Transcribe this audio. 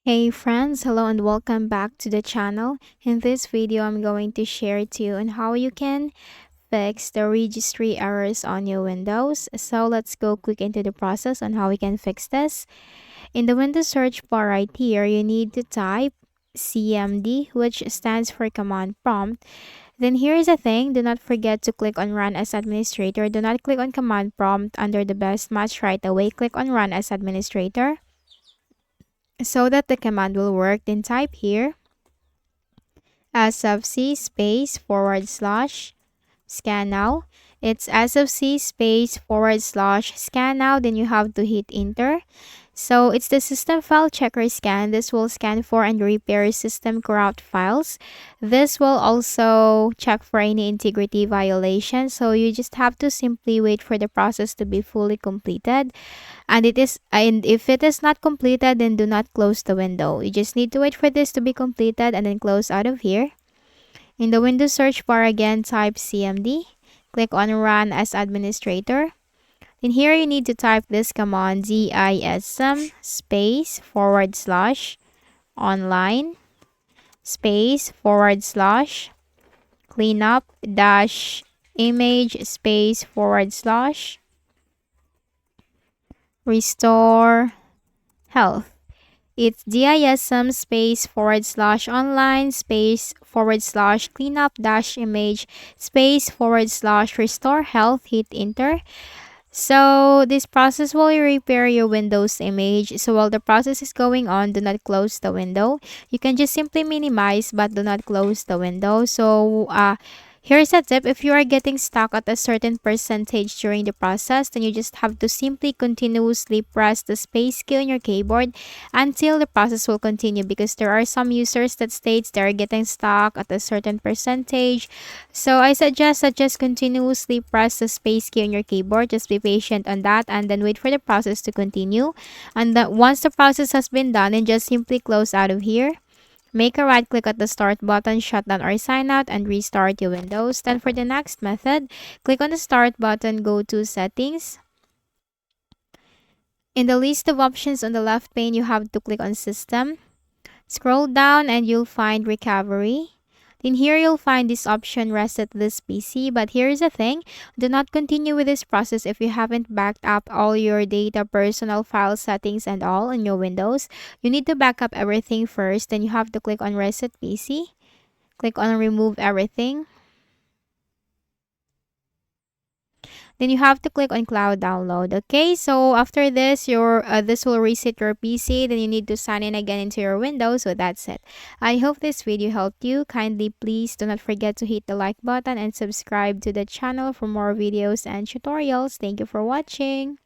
Hey friends, hello and welcome back to the channel. In this video, I'm going to share to you on how you can fix the registry errors on your Windows. So let's go quick into the process on how we can fix this. In the Windows search bar right here, you need to type CMD, which stands for command prompt. Then here is the thing, do not forget to click on run as administrator. Do not click on command prompt under the best match right away. Click on run as administrator so that the command will work. Then type here SFC space forward slash scan now. It's SFC space forward slash scan now. Then you have to hit enter. So it's the system file checker scan. This will scan for and repair system corrupt files. This will also check for any integrity violation. So you just have to simply wait for the process to be fully completed. And if it is not completed, then do not close the window. You just need to wait for this to be completed and then close out of here. In the Windows search bar again, type CMD. Click on run as administrator. In here, you need to type this command dism space forward slash online space forward slash cleanup dash image space forward slash restore health. It's dism space forward slash online space forward slash cleanup dash image space forward slash restore health. Hit enter. So this process will repair your Windows image. So while the process is going on, do not close the window. You can just simply minimize but do not close the window. So here's a tip. If you are getting stuck at a certain percentage during the process, then you just have to simply continuously press the space key on your keyboard until the process will continue, because there are some users that states they're getting stuck at a certain percentage. So I suggest that just continuously press the space key on your keyboard. Just be patient on that and then wait for the process to continue. And that once the process has been done, then just simply close out of here. Make a right click at the start button, shut down or sign out, and restart your Windows. Then for the next method, click on the start button, go to settings. In the list of options on the left pane, you have to click on system. Scroll down and you'll find recovery. In here, you'll find this option, reset this PC. But here's the thing, do not continue with this process if you haven't backed up all your data, personal file settings, and all on your Windows. You need to back up everything first. Then you have to click on reset PC. Click on remove everything. Then you have to click on cloud download. Okay, so after this, this will reset your PC. Then you need to sign in again into your Windows. So that's it. I hope this video helped you. Kindly please do not forget to hit the like button and subscribe to the channel for more videos and tutorials. Thank you for watching.